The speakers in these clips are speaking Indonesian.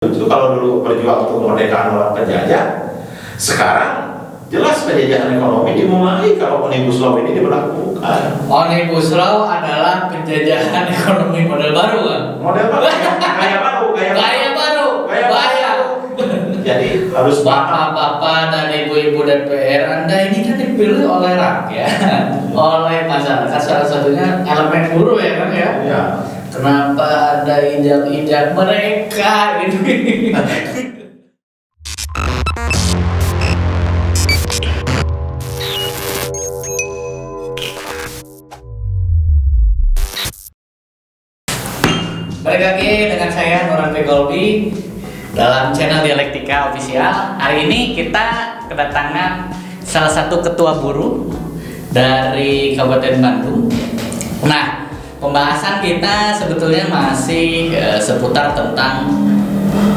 Itu kalau dulu berjuang untuk kemerdekaan melawan penjajah, sekarang jelas penjajahan ekonomi dimulai kalau Omnibus Law ini diberlakukan. Omnibus Law adalah penjajahan ekonomi model baru kan? Model baru, gaya baru, Gaya baru. Jadi harus Bapak-bapak dan ibu-ibu DPR, Anda ini kan dipilih oleh rakyat, oleh masyarakat, salah satunya elemen buruh ya kan ya? Ya. Kenapa Anda injak-injak mereka ini? Balik lagi dengan saya Nuran Pegolbi dalam channel Dialektika Official. Hari ini kita kedatangan salah satu ketua buruh dari Kabupaten Bandung. Nah, pembahasan kita sebetulnya masih seputar tentang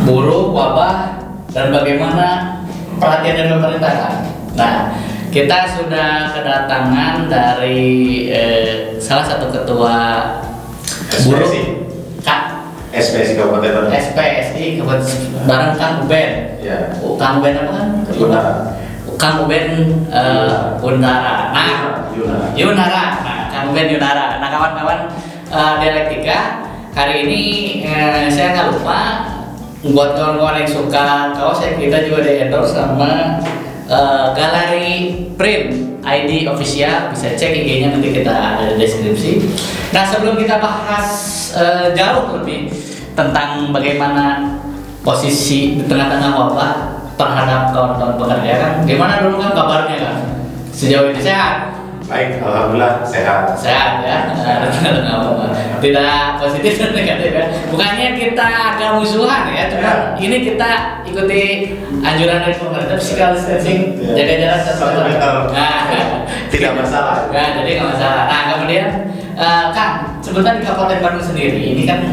buruh, wabah, dan bagaimana perhatian dari pemerintahan. Nah, kita sudah kedatangan dari salah satu ketua buruh, SPSI Kabupaten Bandung. SPSI Kabupaten bareng Kang Uben. Ya. Kang Uben apa kan? Kang Uben Bundara. Nah, Yunara. Nah, Kang Uben Yunara. Nah, kawan-kawan Dialektika, hari ini saya nggak lupa buat kawan-kawan yang suka kaos, kita juga di-endorse sama Galeri Print ID Official, bisa cek IG-nya, nanti kita ada di deskripsi. Nah, sebelum kita bahas jauh lebih tentang bagaimana posisi di tengah-tengah wabah terhadap kawan-kawan pekerja, kan gimana dulu kan kabarnya kan? Sejauh ini sehat? Baik, alhamdulillah sehat. Sehat ya, tidak positif dan negatif ya. Bukannya kita agak musuhan ya, cuma ini kita ikuti anjuran dari pemerintah, physical distancing, jaga jarak 1 meter. Nah, tidak masalah. Nah, jadi nggak masalah. Nah, kemudian Kang, sebetulnya di Kabupaten Bandung sendiri ini kan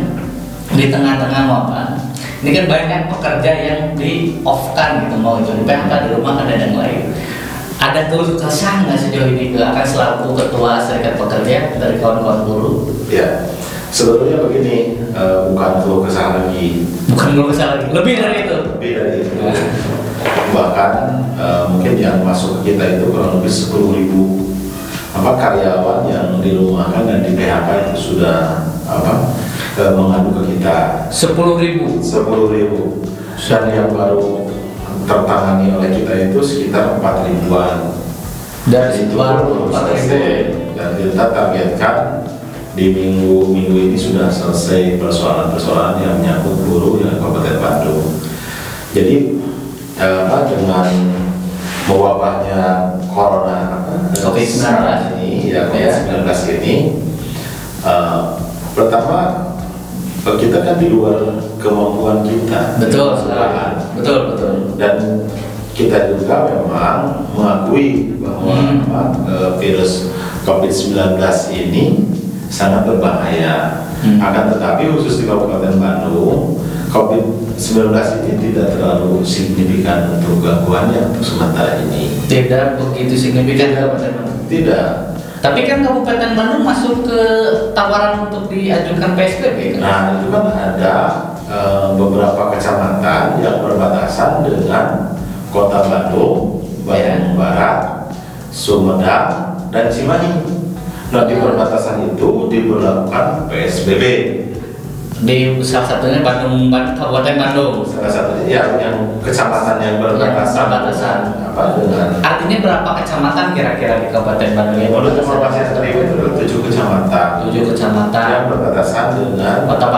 di tengah-tengah wabah, ini kan banyak pekerja yang di off-kan gitu, mau itu di PHK di rumah, ada yang lain. Ada keluh kesah nggak sejauh ini akan selaku ketua serikat pekerja dari kawan-kawan buruh? Ya, sebetulnya begini, bukan keluh kesah lagi. Bukan keluh kesah lagi, lebih dari itu. Lebih dari itu. Bahkan mungkin yang masuk ke kita itu kurang lebih 10.000 karyawan yang dirumahkan dan di PHK itu sudah mengadu ke kita. 10.000. 10.000. Dan yang baru tertangani oleh kita itu sekitar 4.000-an. Dan itu baru 4.000. Dan kita targetkan di minggu ini sudah selesai persoalan-persoalan yang menyangkut buruh yang Kabupaten Bandung. Jadi dengan mewabahnya corona COVID-19 ini, COVID-19 ini, pertama kita kan di luar kemampuan kita. Betul. Dan kita juga memang mengakui bahwa virus COVID-19 ini sangat berbahaya. Akan tetapi khusus di Kabupaten Bandung, COVID-19 ini tidak terlalu signifikan untuk gangguannya untuk sementara ini. Tidak begitu signifikan Kabupaten Bandung. Tidak. Tapi kan Kabupaten Bandung masuk ke tawaran untuk diajukan PSBB kan? Nah, itu kan ada beberapa kecamatan yang berbatasan dengan Kota Bandung, Bandung Barat, Sumedang, dan Cimahi. Nah, di perbatasan itu diberlakukan PSBB. Di salah satunya Kabupaten Bandung. Salah satunya yang kecamatan yang berbatasan. Dengan Artinya berapa kecamatan kira-kira di Kabupaten Bandung? Menurut informasi yang terima itu 7 kecamatan. 7 kecamatan yang berbatasan dengan Kota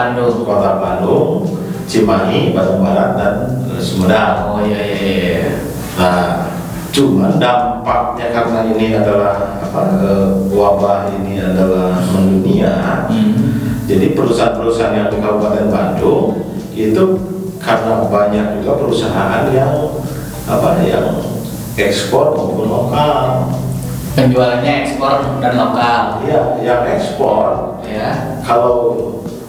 Bandung, Cimahi, Bandung Barat, dan Sumedang. Oh iya. Nah, cuman dampaknya karena ini adalah wabah ini adalah mendunia. Jadi perusahaan-perusahaan yang di Kabupaten Bandung itu karena banyak juga perusahaan yang ekspor maupun lokal. Penjualannya ekspor dan lokal. Iya, yang ekspor. Ya. Kalau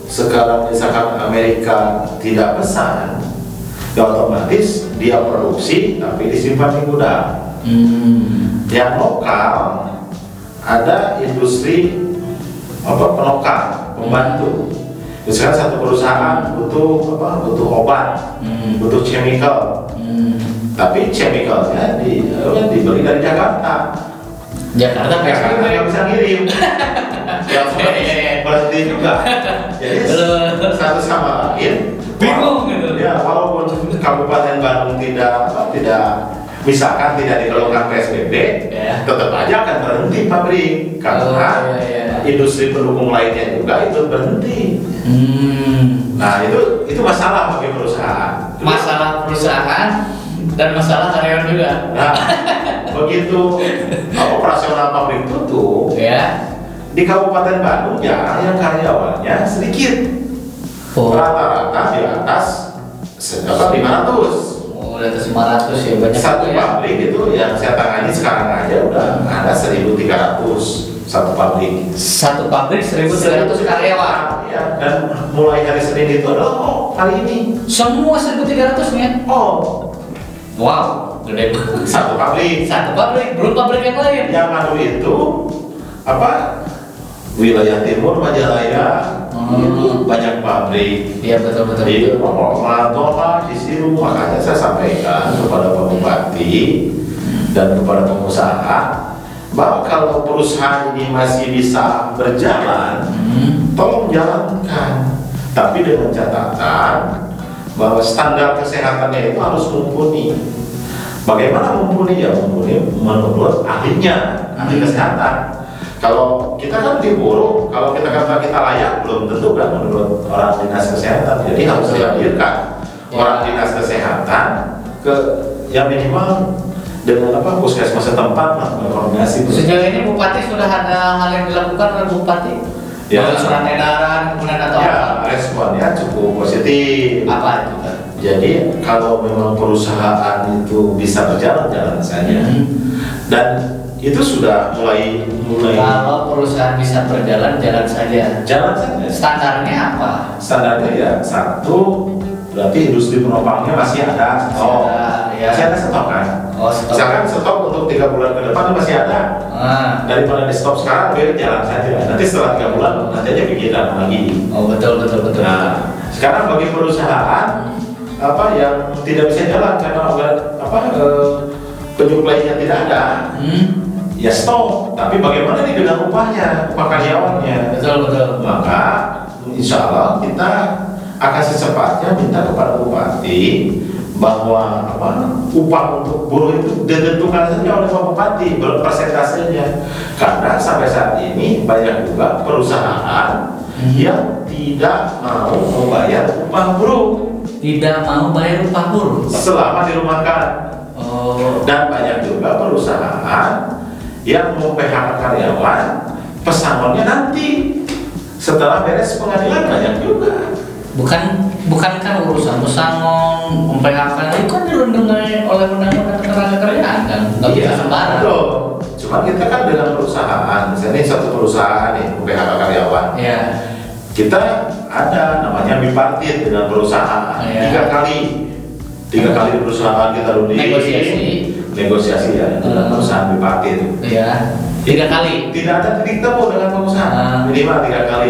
sekarang misalkan Amerika tidak pesan, ya otomatis dia produksi tapi disimpan di gudang. Yang lokal ada industri penokar, pembantu. Misalkan satu perusahaan butuh butuh obat, butuh chemical, tapi chemicalnya dibeli dari Jakarta. Jakarta nggak bisa ngirim. Yang berhenti juga. Jadi satu sama lain bingung gitu. Ya, walaupun Kabupaten Bandung tidak misalkan tidak dikeluarkan PSBB, tetap aja akan berhenti pabrik karena industri pendukung lainnya juga itu berhenti. Nah itu masalah bagi perusahaan. Masalah perusahaan dan masalah karyawan juga. Nah, begitu operasional pabrik tutup, di Kabupaten Bandung ya yang karyawannya sedikit, rata-rata di atas 500. Di atas 500 ya banyak. Satu pabrik itu yang saya tangani sekarang aja udah ada 1.300 satu pabrik. Satu pabrik 1.300 karyawan. Iya, dan mulai hari Senin itu adalah hari ini. Semua 1.300 nya. Wow, gede banget. Satu pabrik, belum pabrik yang lain. Yang anu itu wilayah timur Majalaya itu banyak pabrik. Iya betul. Di Matoha, di Siru, makanya saya sampaikan kepada Pak Bupati dan kepada pengusaha bahwa kalau perusahaan ini masih bisa berjalan, tolong jalankan. Tapi dengan catatan bahwa standar kesehatannya itu harus mumpuni. Bagaimana mumpuni? Ya mumpuni menurut ahlinya, ahli kesehatan. Kalau kita kan diburu, kalau kita kata kita layak, belum tentu kan menurut orang dinas kesehatan. Jadi harus dihadirkan orang dinas kesehatan ke yang minimal dengan puskesmas setempat berkoordinasi. Sejauh ini Bupati sudah ada hal yang dilakukan oleh Bupati? Surat edaran kemudian atau apa? Responnya cukup positif. Apa itu? Jadi kalau memang perusahaan itu bisa berjalan saja. Dan itu sudah mulai kalau perusahaan bisa berjalan saja. Standarnya apa? Standarnya ya satu, berarti industri penopangnya masih ada stok. Masih ada stok kan? Stok. Misalkan stok untuk 3 bulan ke depan masih ada. Daripada di stop sekarang biar jalan saja. Nanti setelah 3 bulan nanti aja pikiran lagi. Betul. Nah, sekarang bagi perusahaan yang tidak bisa jalan karena penyuplainya tidak ada. Ya stop, tapi bagaimana nih dengan upahnya, upah karyawannya? Betul. Maka insya Allah kita akan secepatnya minta kepada Bupati bahwa upah untuk buruh itu ditentukan saja oleh Pak Bupati persentasenya. Karena sampai saat ini banyak juga perusahaan yang tidak mau membayar upah buruh. Tidak mau bayar upah buruh selama dirumahkan. Dan banyak juga perusahaan yang mau PHK karyawan, pesangonnya nanti setelah beres pengadilan banyak juga. Bukankah urusan pesangon, PHK itu kan dilindungi oleh undang-undang ketenaga kerjaan kan? Nggak bisa sembarang. Betul. Cuma kita kan dengan perusahaan, misalnya ini satu perusahaan nih PHK karyawan. Kita ada namanya bipartit dengan perusahaan. 3 kali di perusahaan kita negosiasi ya dengan perusahaan bipartit. 3 kali. Tidak ada titik temu dengan pengusaha, minimal 3 kali.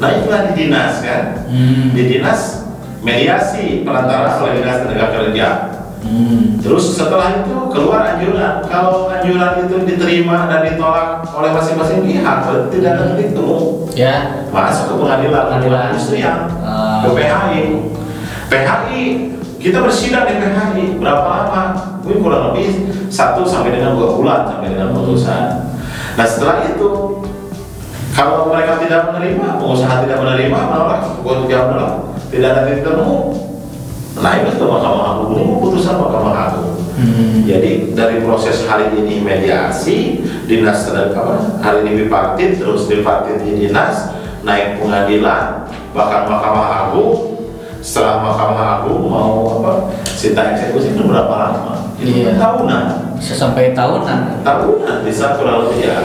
Nah itulah di dinas kan. Di dinas mediasi perantara oleh dinas tenaga kerja. Terus setelah itu keluar anjuran. Kalau anjuran itu diterima dan ditolak oleh masing-masing pihak, tidak ada titik temu. Masuk ke pengadilan industrial, ke PHI. PHI kita bersidang di PHI berapa lama? Mungkin kurang lebih 1 sampai dengan 2 bulan sampai dengan putusan. Nah setelah itu kalau mereka tidak menerima, pengusaha tidak menerima, menolak, tidak ada titik temu. Nah itu ke Mahkamah Agung, ini putusan Mahkamah Agung. Jadi dari proses hari ini mediasi, dinas hari ini bipartit, terus bipartit di dinas, naik pengadilan, bahkan Mahkamah Agung. Setelah Mahkamah Agung mau sita eksekusi itu berapa lama? Tahunan. Bisa sampai tahunan. Bisa kurang lebih ya.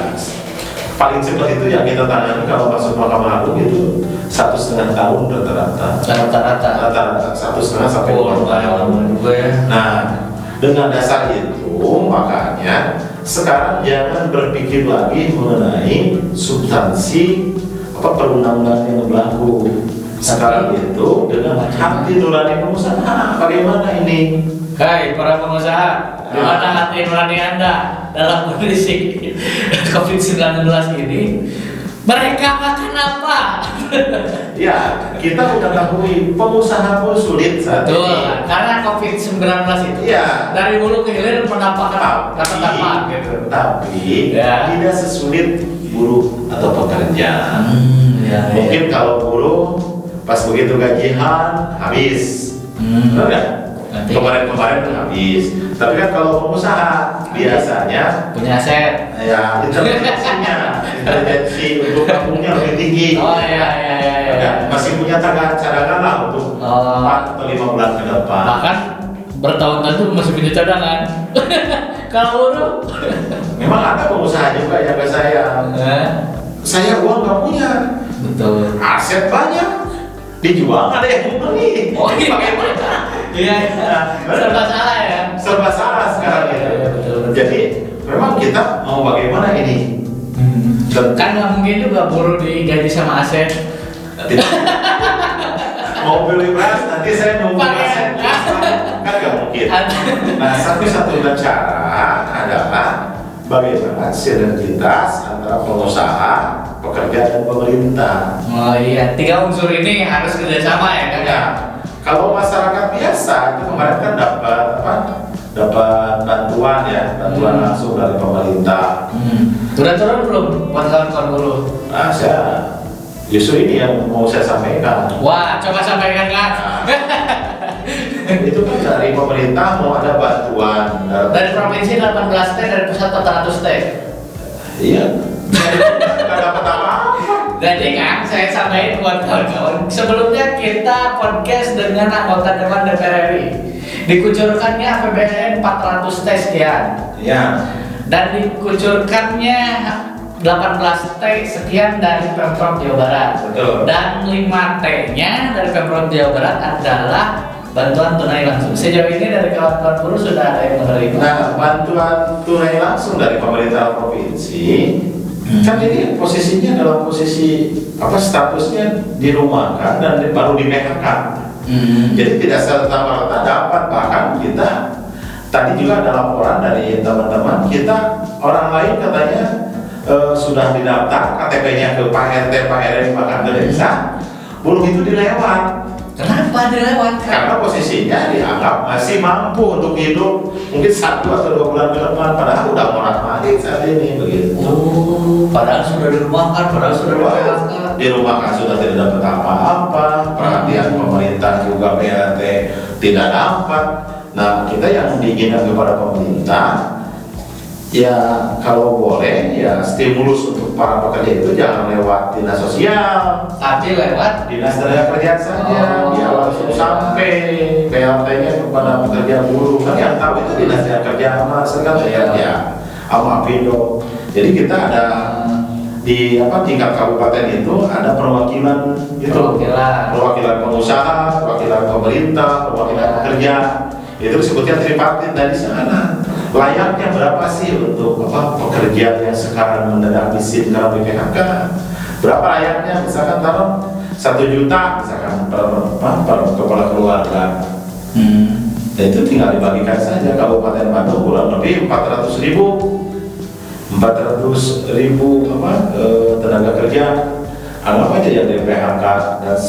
Paling cepat itu yang kita tangani kalau masuk Mahkamah Agung itu 1,5 tahun rata-rata. 1,5 sampai 2 tahun. Nah, dengan dasar itu makanya sekarang jangan berpikir lagi mengenai substansi perundang-undangan yang berlaku. sekarang itu dengan hati nurani pengusaha. Bagaimana ini? Hai para pengusaha, di mana hati nurani Anda dalam kondisi COVID-19 ini? Mereka makan apa? Ya, kita mengetahui pengusaha pun sulit saat Betul, ini. karena COVID-19 itu Ya. dari hulu ke hilir menampakkan kata-kata gitu. Tapi Ya. tidak sesulit buruh atau pekerja. Ya, Mungkin kalau buruh pas begitu gajian habis, benar nggak? Nanti. Kemarin-kemarin habis. Tapi kan kalau pengusaha biasanya punya aset. ya intelijensi untuk kampungnya lebih tinggi. Oh iya. Masih punya cadangan lah untuk 4 atau 5 bulan ke depan. Bahkan bertahun-tahun tuh masih punya cadangan. Kalau buruh, Memang ada pengusaha juga yang ke saya uang nggak punya, betul. aset banyak, dijual ada yang mau beli. Oh iya. Bagaimana? Iya. Serba salah ya. Serba salah sekarang ya. Iya, betul. Jadi memang kita mau bagaimana ini? Kan nggak mungkin juga buruh digaji sama aset. Tidak. Mau beli beras nanti saya nunggu Pakai aset kan nggak mungkin. Nah satu-satunya cara adalah bagaimana sinergitas antara pengusaha, pekerja dan pemerintah. Oh iya, 3 unsur ini harus kerjasama ya kan? Ya, kalau masyarakat biasa itu kemarin kan dapat bantuan langsung dari pemerintah. Udah turun belum buat kawan-kawan buruh? Nah, saya justru ini yang mau saya sampaikan. Wah, coba sampaikan kan? Itu kan dari pemerintah mau ada bantuan Dari provinsi 18 T, dari pusat 400 T. Iya. Nggak dapat apa-apa. Jadi kan saya sampaikan buat kawan-kawan, sebelumnya kita podcast dengan anggota Dewan DPR RI. Dikucurkannya APBN 400 T sekian. Iya. Dan dikucurkannya 18 T sekian dari Pemprov Jawa Barat. Betul. Dan 5 T-nya dari Pemprov Jawa Barat adalah bantuan tunai langsung. Sejauh ini dari kawan-kawan buruh sudah ada yang menerima. Nah, bantuan tunai langsung dari pemerintah provinsi kan ini posisinya dalam posisi statusnya dirumahkan dan baru di PHK. Jadi tidak serta-merta dapat, bahkan kita tadi juga ada laporan dari teman-teman kita, orang lain katanya sudah didaftar KTP-nya ke Pak RT, Pak RW, bahkan ke desa, buruh itu dilewat. Kenapa dilewatkan? Karena posisinya dianggap masih mampu untuk hidup mungkin 1 atau 2 bulan ke depan, padahal udah morat-marit saat ini begitu. Oh, padahal sudah dirumahkan, padahal sudah dirumahkan. Di rumah kan sudah tidak dapat apa-apa, perhatian pemerintah juga PHT tidak dapat. Nah, kita yang diinginkan kepada pemerintah, ya kalau boleh ya stimulus untuk para pekerja itu jangan lewat dinas sosial, Tapi lewat dinas tenaga kerja saja, dia langsung sampai PLT-nya kepada pekerja buruh. Kan yang tahu itu dinas tenaga kerja sama serikat pekerja, sama Apindo. Jadi kita ada di tingkat kabupaten itu ada perwakilan perwakilan pengusaha, perwakilan pemerintah, perwakilan pekerja. Itu disebutnya tripartit. Dari sana layaknya berapa sih untuk pekerja yang sekarang mendadak miskin karena PHK? Berapa layaknya? Misalkan taruh 1 juta misalkan per kepala keluarga. Dan itu tinggal dibagikan saja. Kabupaten Bandung kurang lebih 400.000 tenaga kerja. Anggap aja yang di PHK dan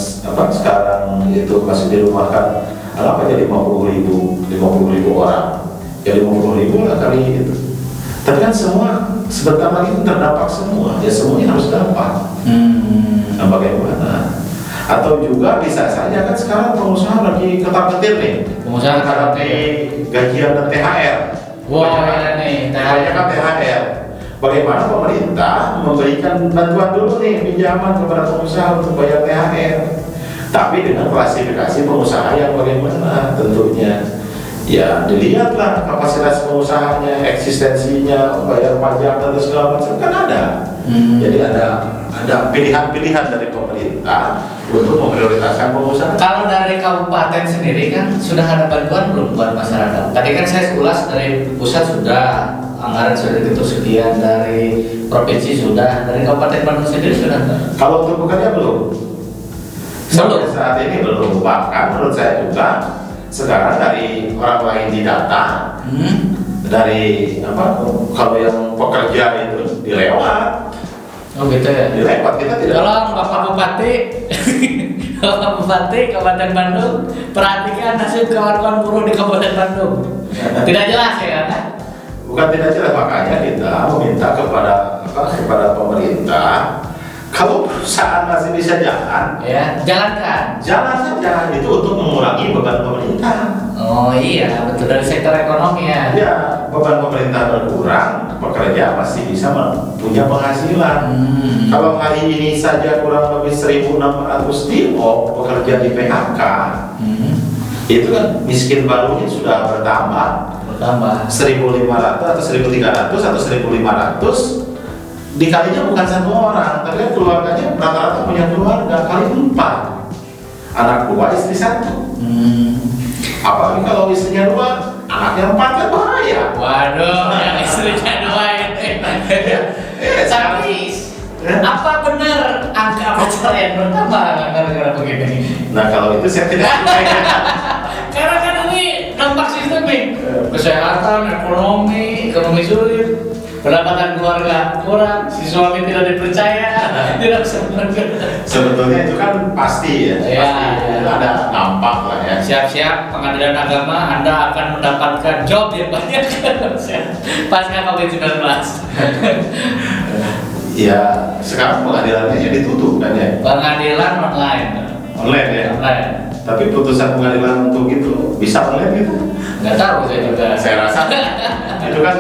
sekarang itu masih dirumahkan, anggap aja 50.000 orang. Ya 50.000 lah kali itu. Tapi kan semua sebentar lagi terdampak semua. Ya semuanya harus dapat. Nah bagaimana? Atau juga bisa saja kan sekarang pengusaha lagi ketar-ketir nih. pengusaha menghadapi gajian dan THR. Kebanyakan THR. Bagaimana pemerintah memberikan bantuan dulu nih, pinjaman kepada pengusaha untuk bayar THR. Tapi dengan klasifikasi pengusaha yang bagaimana tentunya. Ya dilihatlah kapasitas pengusahanya, eksistensinya, bayar pajak dan segala macam kan ada. Jadi ada pilihan-pilihan dari pemerintah untuk memprioritaskan pengusaha. Kalau dari kabupaten sendiri kan sudah ada bantuan belum buat masyarakat? Tadi kan saya ulas dari pusat sudah, anggaran sudah dibentuk sekian, dari provinsi sudah, dari Kabupaten Bandung sendiri sudah. Kalau untuk pekerja belum. Sampai saat ini belum. Bahkan menurut saya juga sekarang dari orang lain didata, dari apa? Kalau yang pekerja itu dilewat. Oh gitu ya. Dilewat, kita tidak. Tolong Bapak Bupati, Bapak Bupati Kabupaten Bandung, perhatikan nasib kawan-kawan buruh di Kabupaten Bandung. Tidak jelas ya kan? Bukan tidak jelas, makanya kita meminta kepada pemerintah, kalau perusahaan masih bisa jalan, Ya, jalankan. jalan saja, itu untuk mengurangi beban pemerintah. Oh iya, betul, dari sektor ekonomi ya. Ya, beban pemerintah berkurang, pekerja pasti bisa punya penghasilan. Kalau hari ini saja kurang lebih 1.600 TO pekerja di PHK, itu kan miskin barunya sudah bertambah. 1.500 atau 1.300 atau 1.500 dikalinya bukan satu orang, tapi kan keluarganya rata-rata punya keluarga kali 4, anak 2, istri 1. Apalagi kalau istrinya 2, anaknya 4 kan bahaya. Waduh, yang istrinya 2 ini. Tapi apa benar angka perceraian bertambah gara-gara begini? Nah kalau itu saya tidak Karena kan ini dampak sistemik, kesehatan, ekonomi sulit, pendapatan keluarga kurang, si suami tidak dipercaya, tidak bisa bekerja. sebetulnya itu kan pasti ya, pasti itu ada dampak lah ya. Siap-siap pengadilan agama, Anda akan mendapatkan job yang banyak pasca COVID-19. Ya sekarang pengadilannya ditutup kan ya, Pengadilan online. online ya. Online. Tapi putusan pengadilan untuk itu bisa online gitu? Nggak tahu saya juga. Saya rasa itu kan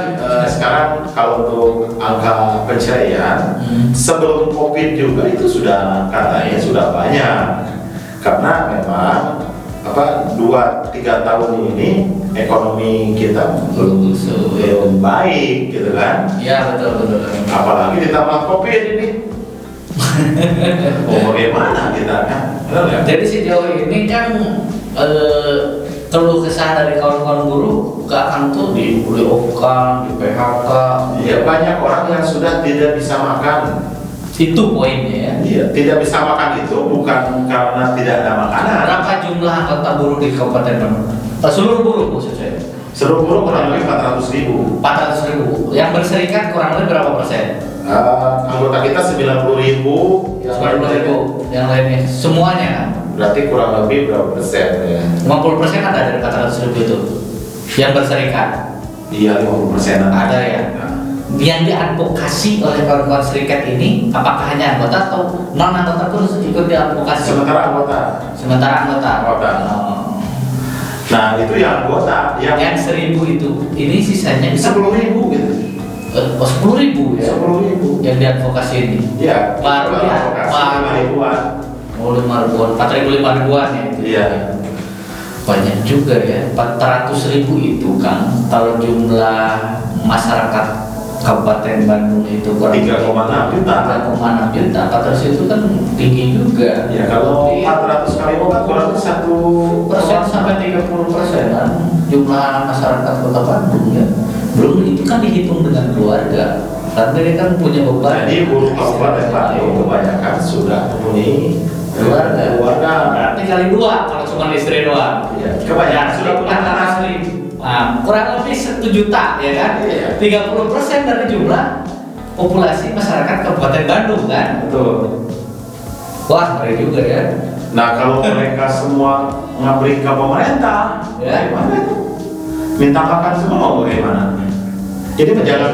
sekarang kalau untuk angka perceraian sebelum COVID juga itu sudah katanya sudah banyak, karena memang 2-3 tahun ini ekonomi kita belum baik gitu kan. Iya betul. Apalagi ditambah COVID ini. Oh bagaimana kita kan? Jadi sejauh ini kan keluh kesah dari kawan-kawan buruh akan tuh di-layoff-kan, di PHK. Ya banyak orang yang sudah tidak bisa makan. Itu poinnya ya. Iya, tidak bisa makan itu bukan karena tidak ada makanan. Berapa jumlah anggota buruh di Kabupaten Bandung? Seluruh buruh maksud saya. Seluruh buruh kurang lebih 400.000. 400.000. Yang berserikat kurang lebih berapa persen? Anggota kita 90.000. 90.000. Yang lainnya semuanya. Berarti kurang lebih berapa persen ya? 50% ada dari 400.000 itu. Yang berserikat. Iya 50%. Ada ya. Yang diadvokasi oleh kawan-kawan serikat ini apakah hanya anggota atau non anggota pun ikut diadvokasi? Sementara anggota. Oh. Nah itu yang anggota yang 1.000 itu ini sisanya 10.000 gitu. 10.000 ya. 10.000 yang diadvokasi ini. Iya. Baru ya. 5.000-an. Oh 5.000-an, 4.000-5.000-an ya. Iya. Banyak juga ya. 400.000 itu kan kalau jumlah masyarakat Kabupaten Bandung itu kurang 3,6 juta. 3,6 juta. 400 itu kan tinggi juga. Ya kalau 400 kali kan kurang lebih 1% sampai 30% kan jumlah masyarakat Kota Bandung ya. Belum itu kan dihitung dengan keluarga. Karena dia kan punya beban. Jadi buruh Kabupaten Bandung kebanyakan sudah mempunyai keluarga. Berarti kali 2 kalau cuma istri doang. Iya. Kebanyakan sudah punya anak. Kurang lebih 1 juta ya kan? Iya. 30% dari jumlah populasi masyarakat Kabupaten Bandung kan? Betul. Wah, ngeri juga ya. Nah kalau mereka semua ngabrik ke pemerintah, Ya. bagaimana itu? Minta makan semua mau bagaimana? Jadi jangan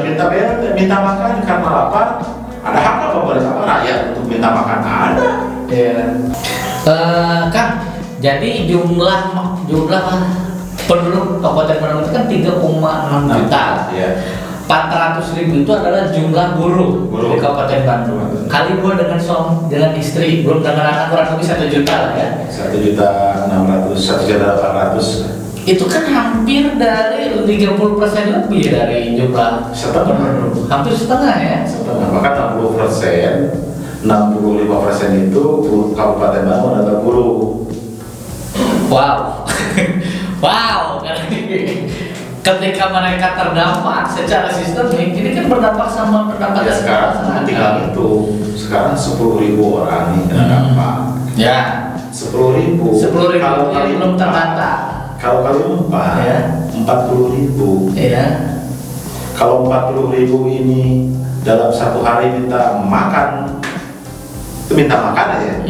minta makan karena lapar. Ada hak apa pemerintah rakyat untuk minta makan? Ada. Ya. Kang, jadi jumlah penduduk Kabupaten Bandung itu kan 3,6 juta. Iya. 400.000 itu adalah jumlah buruh di Kabupaten Bandung. Kali 2 dengan istri, belum dengan anak kurang lebih 1 juta lah ya. 1.600.000, 1.800.000. Itu kan hampir dari 30% lebih dari jumlah penduduk. Hampir setengah ya. Maka 60%, 65% itu Kabupaten Bandung adalah buruh. Wow. Wow. Ketika mereka terdampak secara sistemik, ini kan berdampak sama pendapatan. Ya sekarang tinggal itu, sekarang 10.000 orang nih kena dampak. Ya. 10.000. 10.000 Kalau yang kali belum 4, terdata. kalau kali 4, Ya. 40.000. Iya. Kalau 40.000 ini dalam satu hari minta makan, itu minta makan aja,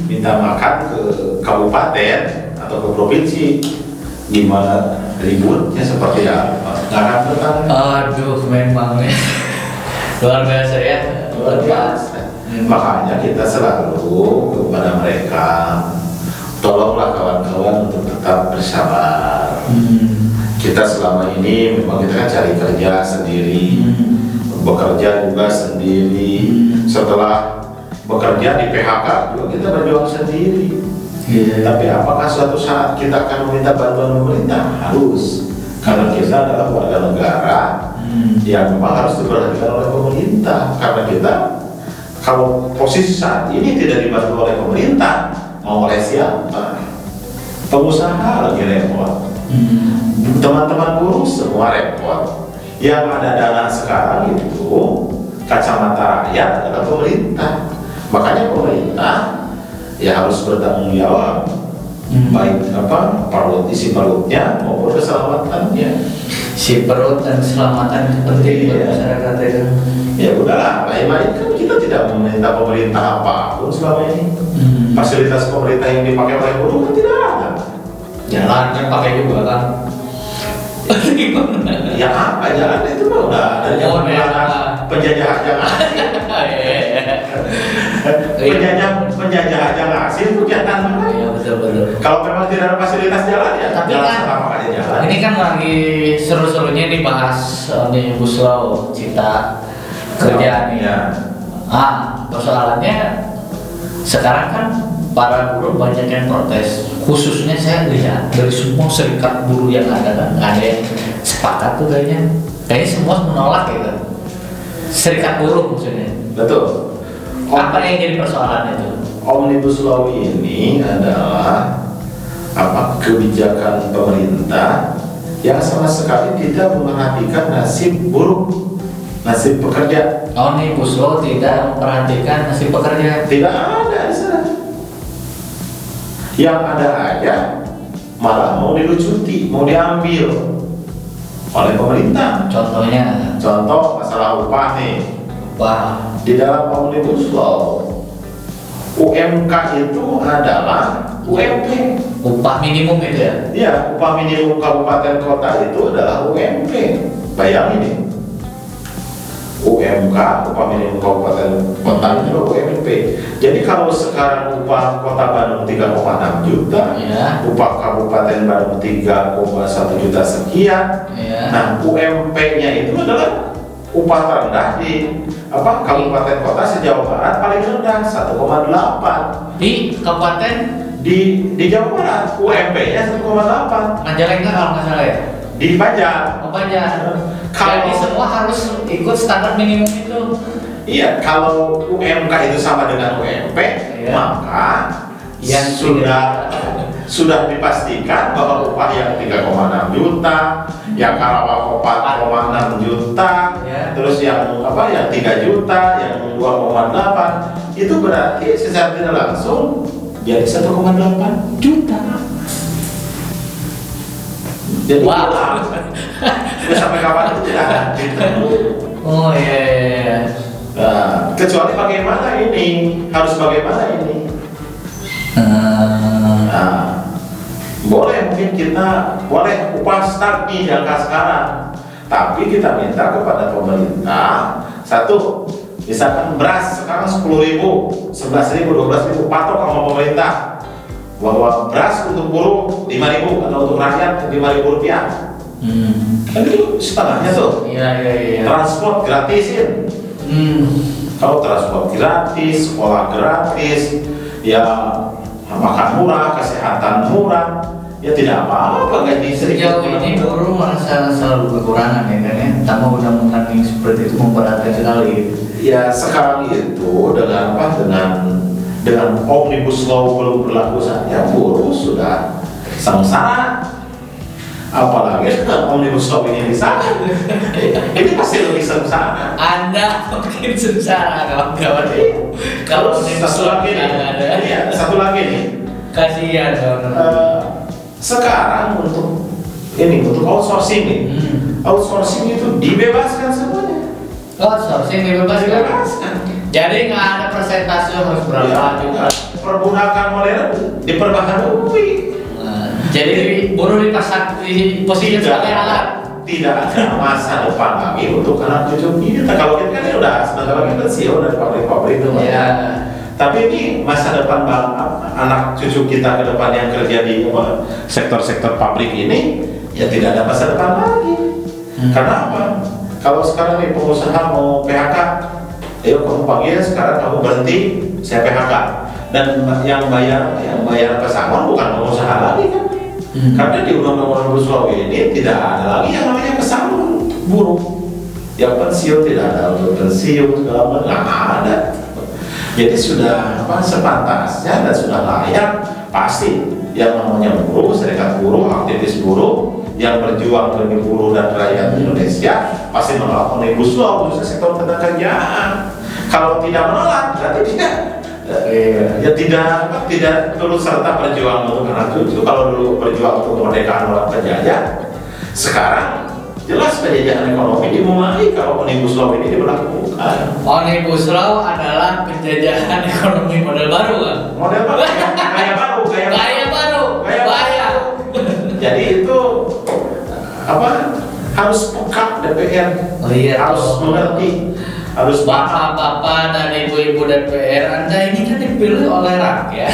minta makan ke kabupaten atau ke provinsi, gimana ributnya seperti apa? Nggak akan bertahan. Aduh, memang ya. Luar biasa ya. Luar biasa. Makanya kita selalu kepada mereka, tolonglah kawan-kawan untuk tetap bersabar. Kita selama ini memang kita kan cari kerja sendiri, bekerja juga sendiri. Setelah bekerja di PHK juga kita berjuang sendiri. Tapi apakah suatu saat kita akan meminta bantuan pemerintah? Harus, karena kita adalah warga negara yang memang harus diperhatikan oleh pemerintah. Karena kita kalau posisi saat ini tidak dibantu oleh pemerintah, mau oleh siapa? Pengusaha lagi repot, teman-teman buruh semua repot. Yang ada dana sekarang itu kacamata rakyat adalah pemerintah. Makanya pemerintah ya harus bertanggung jawab, baik perut isi perutnya maupun keselamatannya. Si perut dan keselamatan penting buat masyarakat itu. Ya udahlah, lain-lain kan kita tidak meminta pemerintah apapun selama ini. Fasilitas pemerintah yang dipakai oleh buruh kan tidak ada. Jalan kan pakai juga kan. Ya apa jalan itu mah udah ada zaman penjajah yang asing. penjajah yang asing itu jangan. Iya betul. Kalau memang tidak ada fasilitas jalan ya tapi jalan kan selama aja jalan. ini kan lagi seru-serunya dibahas Omnibus Law Cipta Kerja nih. Ya. Persoalannya sekarang kan para buruh banyak yang protes. Khususnya saya lihat dari semua serikat buruh yang ada kan nggak ada yang sepakat tuh kayaknya semua menolak gitu. Serikat buruh maksudnya. Betul. Apa yang jadi persoalan itu? Omnibus Law ini adalah kebijakan pemerintah yang sama sekali tidak memperhatikan nasib buruh, nasib pekerja. Omnibus Law tidak memperhatikan nasib pekerja. Tidak ada di sana. Yang ada aja malah mau dilucuti, mau diambil oleh pemerintah. Contoh masalah upah nih. Upah. Di dalam Omnibus Law, UMK itu adalah UMP. Upah minimum itu ya? Iya, upah minimum kabupaten kota itu adalah UMP. Bayangin nih, UMK, upah minimum kabupaten kota itu adalah UMP. Jadi kalau sekarang upah kota Bandung 3,6 juta, ya. Upah kabupaten Bandung 3,1 juta sekian. Ya. Nah, UMP-nya itu adalah upah terendah di kabupaten kota se-Jawa Barat paling rendah 1,8 di kabupaten di Jawa Barat UMP-nya 1,8. Majalengka kalau nggak salah ya, di Banjar. Jadi semua harus ikut standar minimum itu. Iya, kalau UMK itu sama dengan UMP, iya. Maka yang sudah dipastikan bahwa upah yang 3,6 juta, yang Karawang 4,6 juta, ya. Terus yang yang 3 juta, yang 2,8 itu berarti secara tidak langsung jadi 1,8 juta. Jadi sampai kapan itu tidak ada. Oh iya. Nah, kecuali bagaimana ini, harus bagaimana ini. Nah, boleh mungkin kita boleh upah start di angka sekarang, tapi kita minta kepada pemerintah satu, misalkan beras sekarang 10.000, 11.000, 12.000 patok sama pemerintah bahwa beras untuk buruh 5.000 atau untuk rakyat 5.000 rupiah. Kan itu setengahnya tuh. Iya. Transport gratisin. Kalau transport gratis, sekolah gratis, ya makan murah, kesehatan murah, ya tidak apa-apa gaji sejauh ini buruh merasa selalu kekurangan ya kan ya, tambah undang-undang yang seperti itu memberatkan sekali. Ya sekarang itu dengan Omnibus Law belum berlaku saja buruh sudah sengsara, apalagi Omnibus Law ini disahkan. Ini pasti lebih sengsara. Anda mungkin sengsara kawan-kawan. Kalau satu lagi nih, Kasihan sekarang untuk outsourcing nih, outsourcing itu dibebaskan semuanya. Outsourcing dibebaskan. Jadi nggak ada persentase harus berapa juga. Perbudakan modern diperbaharui. Jadi buruh dipasang di posisi sebagai alat. Tidak ada masa depan lagi untuk anak cucu kita. Kalau kita kan udah sebentar lagi pensiun dari pabrik-pabrik itu. Ya. Tapi ini masa depan anak cucu kita ke depan yang kerja di sektor-sektor pabrik ini ya tidak ada masa depan lagi. Karena apa? Kalau sekarang nih pengusaha mau PHK, ayo kamu panggil sekarang kamu berhenti, saya PHK. Dan yang bayar pesangon bukan pengusaha lagi kan? Karena di Undang-Undang Omnibus Law ini tidak ada lagi yang namanya pesangon buruh. Yang pensiun tidak ada untuk pensiun segala macam, nggak ada. Jadi sudah sepantasnya dan sudah layak pasti yang namanya buruh, serikat buruh, aktivis buruh yang berjuang demi buruh dan rakyat Indonesia pasti menolak Omnibus Law khususnya sektor tenaga kerjaan. Kalau tidak menolak berarti tidak turut serta berjuang untuk anak cucu. Kalau dulu berjuang untuk kemerdekaan orang penjajah, sekarang jelas penjajahan ekonomi dimulai kalau Omnibus Law ini diberlakukan. Omnibus Law adalah penjajahan ekonomi model baru kan? Model baru, gaya baru. Jadi itu harus peka DPR, harus mengerti, harus bapak-bapak dan ibu-ibu DPR. Anda ini kan dipilih oleh rakyat,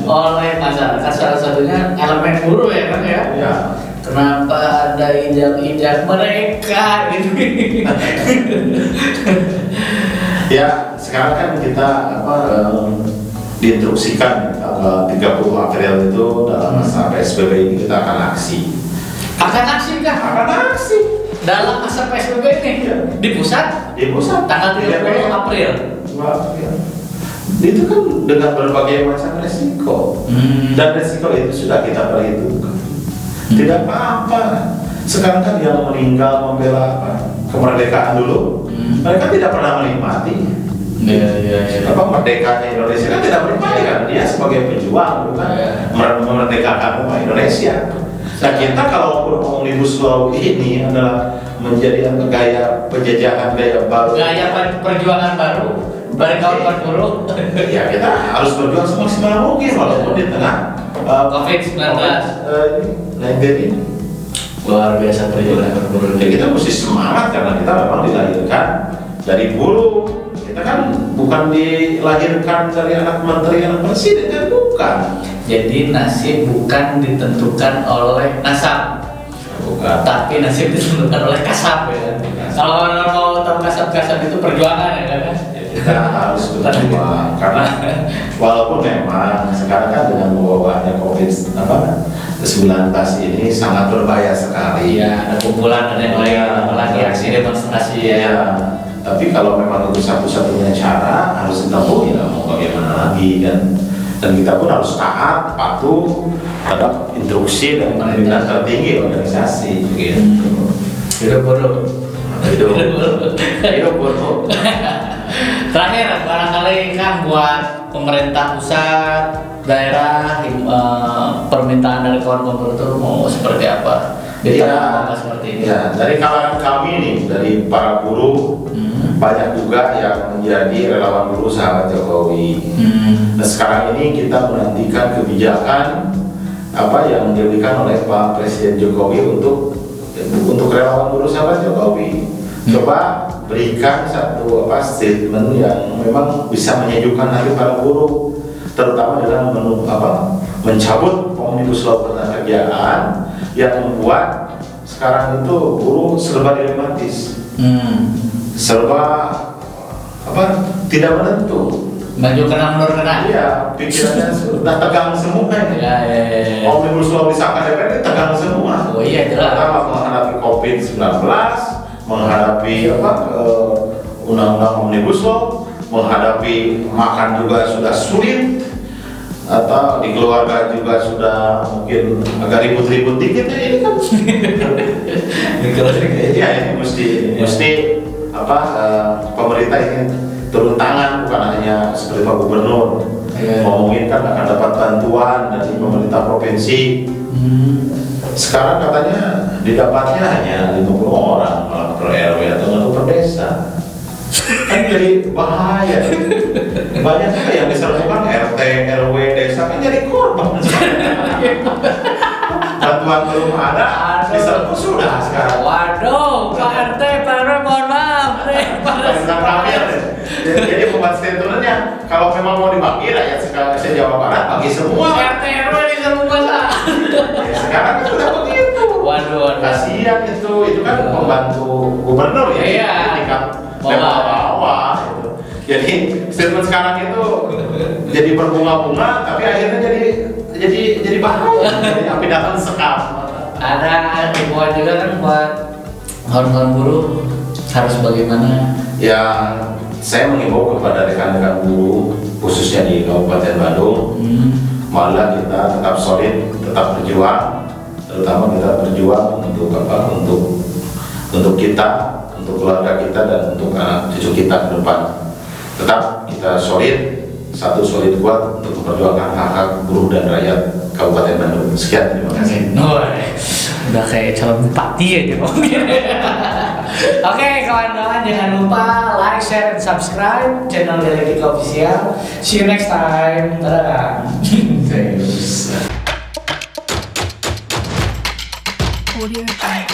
oleh masyarakat, salah satunya elemen buruh ya kan ya? Ya. Kenapa ada injak-injak mereka gitu? Ya, sekarang kan kita diinstruksikan tanggal 30 April itu dalam masa PSBB ini kita akan aksi. Akan aksi kah? Akan aksi. Dalam masa PSBB ini Ya. di pusat? Di pusat. Tanggal 30 April. Itu kan dengan berbagai macam resiko. Dan resiko itu sudah kita perhitungkan. Tidak apa-apa. Sekarang kan yang meninggal membela kemerdekaan dulu, mereka tidak pernah menikmati. Merdekanya Indonesia kan tidak menikmati kan, dia sebagai pejuang kan memerdekakan Indonesia. Nah kita kalau Omnibus Law ini adalah menjadi gaya penjajahan, gaya baru, gaya perjuangan baru bagi kawan buruh. Ya kita harus berjuang semaksimal mungkin walaupun di tengah COVID-19 ini luar biasa perjuangan buruh. Ya kita mesti semangat karena kita memang dilahirkan dari buruh. Kita kan bukan dilahirkan dari anak menteri, anak presiden, kan bukan. Jadi nasib bukan ditentukan oleh nasab, bukan, tapi nasib ditentukan oleh kasab ya. Kalau orang mau tahu kasab itu perjuangan ya kan? Kita harus berjuang karena walaupun memang sekarang kan dengan wabahnya COVID-19 ini sangat berbahaya sekali. Iya, ada kumpulan dan yang lain, apalagi aksi demonstrasi ya. Tapi kalau memang itu satu-satunya cara harus ditempuh ya mau bagaimana lagi kan. Dan kita pun harus taat, patuh terhadap instruksi dan pimpinan tertinggi organisasi gitu. Hidup buruh. Hidup buruh. Terakhir, barangkali kan buat pemerintah pusat, daerah, permintaan dari kawan buruh itu mau seperti apa? Seperti ini. Ya, dari kawan kami nih, dari para buruh, banyak juga yang menjadi relawan buruh sahabat Jokowi. Nah sekarang ini kita menantikan kebijakan apa yang diberikan oleh Pak Presiden Jokowi untuk relawan buruh sahabat Jokowi. Coba berikan satu statement yang memang bisa menyejukkan hati para buruh, terutama dalam mencabut Omnibus Law Ketenagakerjaan yang membuat sekarang itu buruh serba dilematis, serba tidak menentu. Maju kena mundur kena. Iya, pikirannya sudah tegang semua ini. Ya. Omnibus Law disahkan DPR ini tegang semua. Oh iya jelas. Pertama menghadapi COVID-19, menghadapi undang-undang Omnibus Law, menghadapi makan juga sudah sulit, atau di keluarga juga sudah mungkin agak ribut-ribut dikit ya ini kan. Iya ini mesti pemerintah ini turun tangan, bukan hanya seperti Pak Gubernur ngomongin kan akan dapat bantuan dari pemerintah provinsi. Sekarang katanya didapatnya hanya 50 orang malah per RW atau per desa. Kan jadi bahaya. Banyak juga yang diserbukan RT, RW, desa kan jadi korban. Bantuan belum ada, diserbu sudah sekarang. Waduh, Pak RT, Pak RW, mohon maaf. Jadi pembuat statementnya, kalau memang mau dibagi rakyat se-Jawa Barat, bagi semua. RT, RW diserbu masa. Sekarang kan sudah begitu. Waduh, kasihan itu kan pembantu gubernur ya. Iya. Bawah gitu. Jadi statement sekarang itu jadi berbunga-bunga, tapi akhirnya jadi bahaya. Jadi api datang sekam. Ada himbauan juga kan buat kawan-kawan buruh harus bagaimana? Ya, saya mengimbau kepada rekan-rekan buruh khususnya di Kabupaten Bandung, malah kita tetap solid, tetap berjuang, terutama kita berjuang untuk apa? Untuk kita, untuk keluarga kita dan untuk anak cucu kita ke depan. Tetap kita solid, satu solid kuat untuk memperjuangkan hak-hak buruh dan rakyat Kabupaten Bandung. Sekian, terima kasih. Udah kayak calon bupati aja mungkin. Oke, kawan-kawan jangan lupa like, share, dan subscribe channel Dialektika Official. See you next time. Dadah. Thanks. Audio Jungle.